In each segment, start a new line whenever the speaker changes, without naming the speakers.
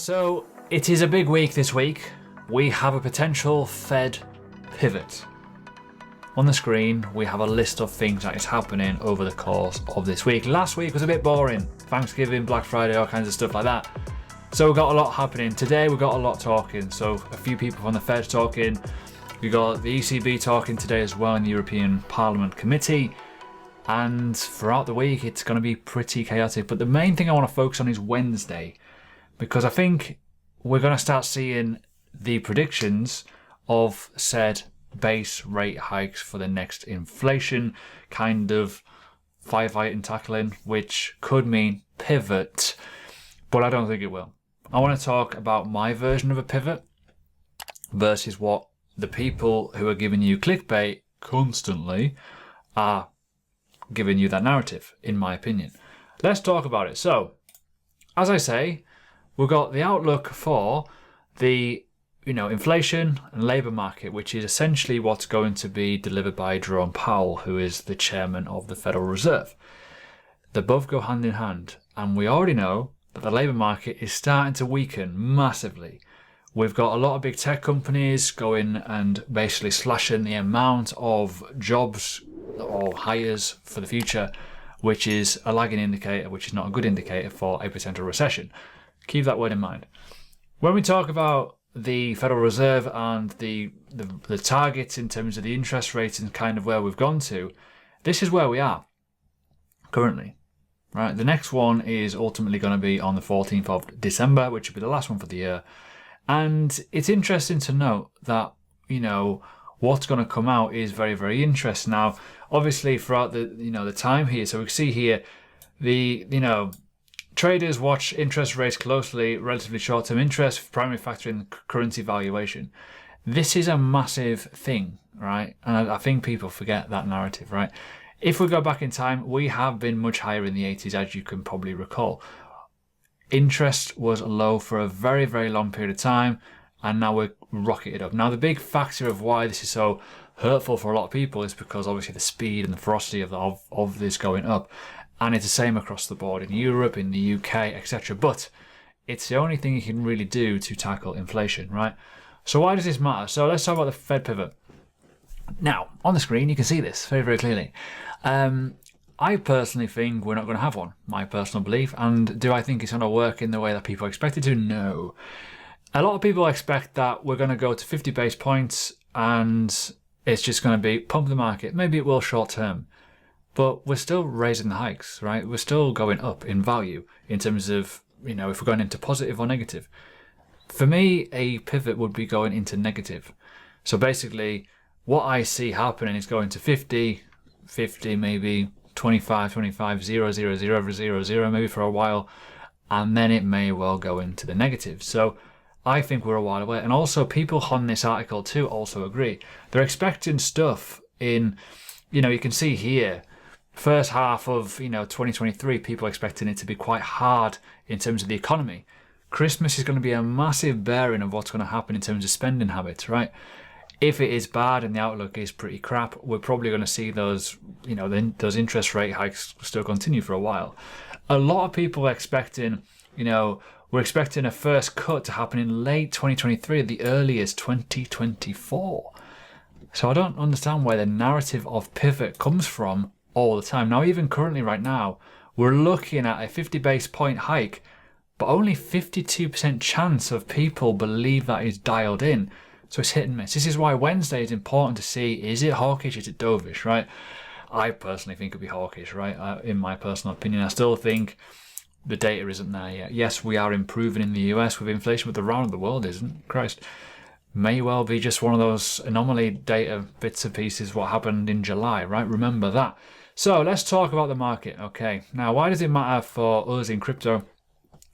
So it is a big week this week. We have a potential Fed pivot. On the screen, we have a list of things that is happening over the course of this week. Last week was a bit boring. Thanksgiving, Black Friday, all kinds of stuff like that. So we've got a lot happening. Today we've got a lot talking. So a few people from the Fed talking. We got the ECB talking today as well in the European Parliament Committee. And throughout the week, it's going to be pretty chaotic. But the main thing I want to focus on is Wednesday, because I think we're going to start seeing the predictions of said base rate hikes for the next inflation kind of firefight and tackling, which could mean pivot, but I don't think it will. I want to talk about my version of a pivot versus what the people who are giving you clickbait constantly are giving you that narrative, in my opinion. Let's talk about it. So, as I say, we've got the outlook for the inflation and labour market, which is essentially what's going to be delivered by Jerome Powell, who is the chairman of the Federal Reserve. They both go hand in hand, and we already know that the labour market is starting to weaken massively. We've got a lot of big tech companies going and basically slashing the amount of jobs or hires for the future, which is a lagging indicator, which is not a good indicator for a potential recession. Keep that word in mind. When we talk about the Federal Reserve and the targets in terms of the interest rates and kind of where we've gone to, this is where we are currently. Right, the next one is ultimately going to be on the 14th of December, which will be the last one for the year. And it's interesting to note that, what's going to come out is very, very interesting. Now, obviously, throughout the time here, so we see here traders watch interest rates closely, relatively short-term interest, primary factor in currency valuation. This is a massive thing, right? And I think people forget that narrative, right? If we go back in time, we have been much higher in the 80s, as you can probably recall. Interest was low for a very, very long period of time, and now we're rocketed up. Now, the big factor of why this is so hurtful for a lot of people is because obviously the speed and the ferocity of this going up. And it's the same across the board in Europe, in the UK, etc. But it's the only thing you can really do to tackle inflation, right? So why does this matter? So let's talk about the Fed pivot. Now, on the screen, you can see this very, very clearly. I personally think we're not going to have one, my personal belief. And do I think it's going to work in the way that people expect it to? No. A lot of people expect that we're going to go to 50 base points and it's just going to be pump the market. Maybe it will short term. But we're still raising the hikes, right? We're still going up in value in terms of, if we're going into positive or negative. For me, a pivot would be going into negative. So basically, what I see happening is going to 50, maybe 25, 0, 0, maybe for a while, and then it may well go into the negative. So I think we're a while away. And also, people on this article too also agree. They're expecting stuff in, you can see here, first half of 2023, people expecting it to be quite hard in terms of the economy. Christmas is going to be a massive bearing of what's going to happen in terms of spending habits, right? If it is bad and the outlook is pretty crap, we're probably going to see those interest rate hikes still continue for a while. A lot of people are expecting, we're expecting a first cut to happen in late 2023, at the earliest 2024. So I don't understand where the narrative of pivot comes from all the time. Now, even currently right now, we're looking at a 50 base point hike, but only 52% chance of people believe that is dialed in. So it's hit and miss. This is why Wednesday is important to see, is it hawkish, is it dovish, right? I personally think it'll be hawkish, right? In my personal opinion, I still think the data isn't there yet. Yes, we are improving in the US with inflation, but the round of the world isn't. Christ. May well be just one of those anomaly data bits and pieces what happened in July, right? Remember that. So let's talk about the market. Okay, now why does it matter for us in crypto?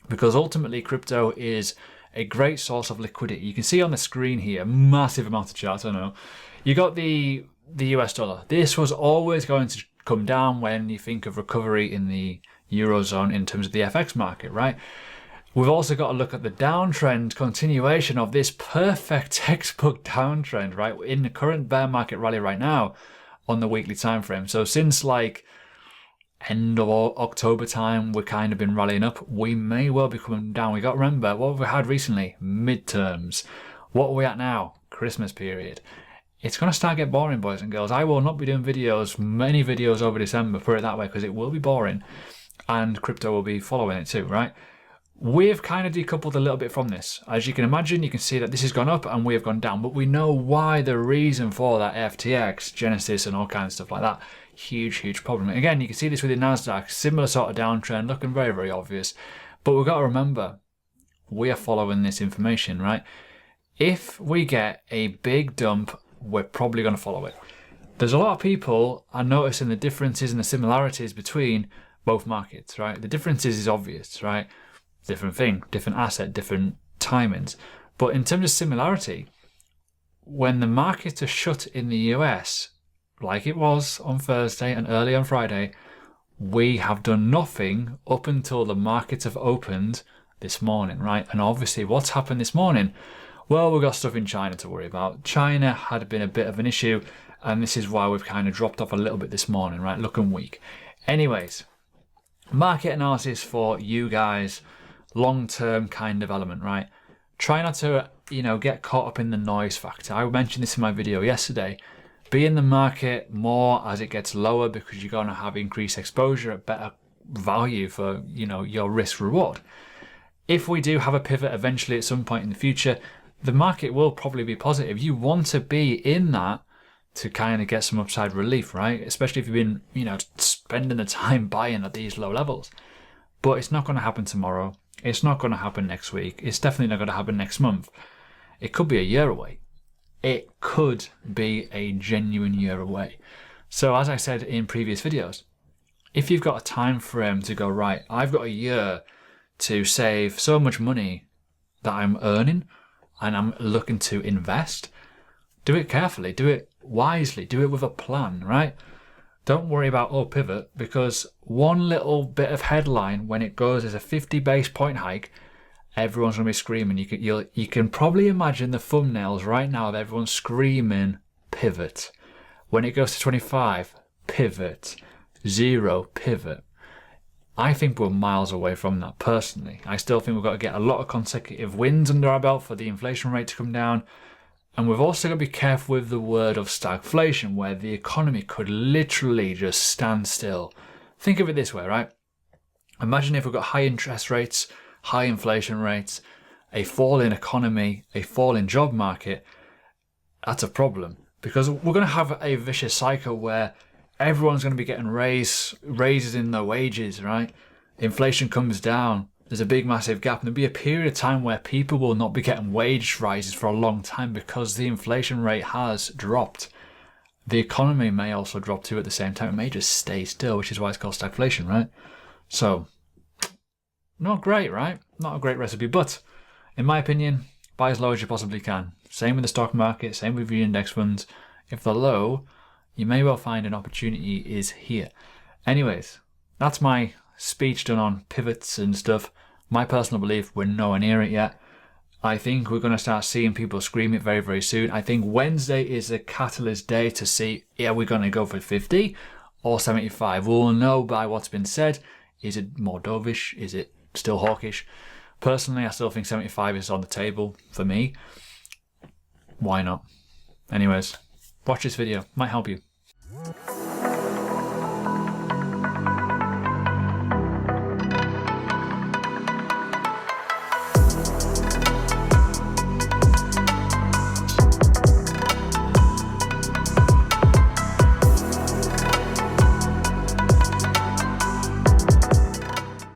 Because ultimately crypto is a great source of liquidity. You can see on the screen here, massive amount of charts, I know. You got the US dollar. This was always going to come down when you think of recovery in the Eurozone in terms of the FX market, right? We've also got to look at the downtrend continuation of this perfect textbook downtrend, right? In the current bear market rally right now on the weekly time frame. So since like end of October time, we've kind of been rallying up. We may well be coming down. We got to remember, what have we had recently? Midterms. What are we at now? Christmas period. It's going to start to get boring, boys and girls. I will not be doing many videos over December, put it that way, because it will be boring. And crypto will be following it too, right? We've kind of decoupled a little bit from this. As you can imagine, you can see that this has gone up and we have gone down, but we know why, the reason for that. FTX, Genesis and all kinds of stuff like that. Huge problem. Again, you can see this with the NASDAQ, similar sort of downtrend, looking very obvious. But we've got to remember, we are following this information, right? If we get a big dump, we're probably going to follow it. There's a lot of people are noticing the differences and the similarities between both markets, right? The differences is obvious, right? Different thing, different asset, different timings. But in terms of similarity, when the markets are shut in the US, like it was on Thursday and early on Friday, we have done nothing up until the markets have opened this morning, right? And obviously what's happened this morning? Well, we've got stuff in China to worry about. China had been a bit of an issue, and this is why we've kind of dropped off a little bit this morning, right? Looking weak. Anyways, market analysis for you guys, long-term kind of element, right? Try not to, get caught up in the noise factor. I mentioned this in my video yesterday. Be in the market more as it gets lower, because you're going to have increased exposure at better value for, your risk reward. If we do have a pivot eventually at some point in the future, the market will probably be positive. You want to be in that to kind of get some upside relief, right? Especially if you've been, spending the time buying at these low levels. But it's not going to happen tomorrow. It's not going to happen next week. It's definitely not going to happen next month. It could be a year away. It could be a genuine year away. So as I said in previous videos, if you've got a time frame to go, right, I've got a year to save so much money that I'm earning and I'm looking to invest, do it carefully, do it wisely, do it with a plan, right? Don't worry about pivot, because one little bit of headline, when it goes as a 50 base point hike, everyone's going to be screaming. You can probably imagine the thumbnails right now of everyone screaming pivot. When it goes to 25, pivot. 0, pivot. I think we're miles away from that personally. I still think we've got to get a lot of consecutive wins under our belt for the inflation rate to come down. And we've also got to be careful with the word of stagflation, where the economy could literally just stand still. Think of it this way, right? Imagine if we've got high interest rates, high inflation rates, a fall in economy, a fall in job market. That's a problem, because we're going to have a vicious cycle where everyone's going to be getting raises in their wages, right? Inflation comes down. There's a big massive gap, and there'll be a period of time where people will not be getting wage rises for a long time because the inflation rate has dropped. The economy may also drop too at the same time. It may just stay still, which is why it's called stagflation, right? So, not great, right? Not a great recipe, but in my opinion, buy as low as you possibly can. Same with the stock market, same with your index funds. If they're low, you may well find an opportunity is here. Anyways, that's my speech done on pivots and stuff. My personal belief, we're nowhere near it yet. I think we're going to start seeing people scream it very soon. I think Wednesday is a catalyst day to see, are we going to go for 50 or 75? We'll know by what's been said. Is it more dovish? Is it still hawkish? Personally, I still think 75 is on the table for me. Why not? Anyways, watch this video. Might help you.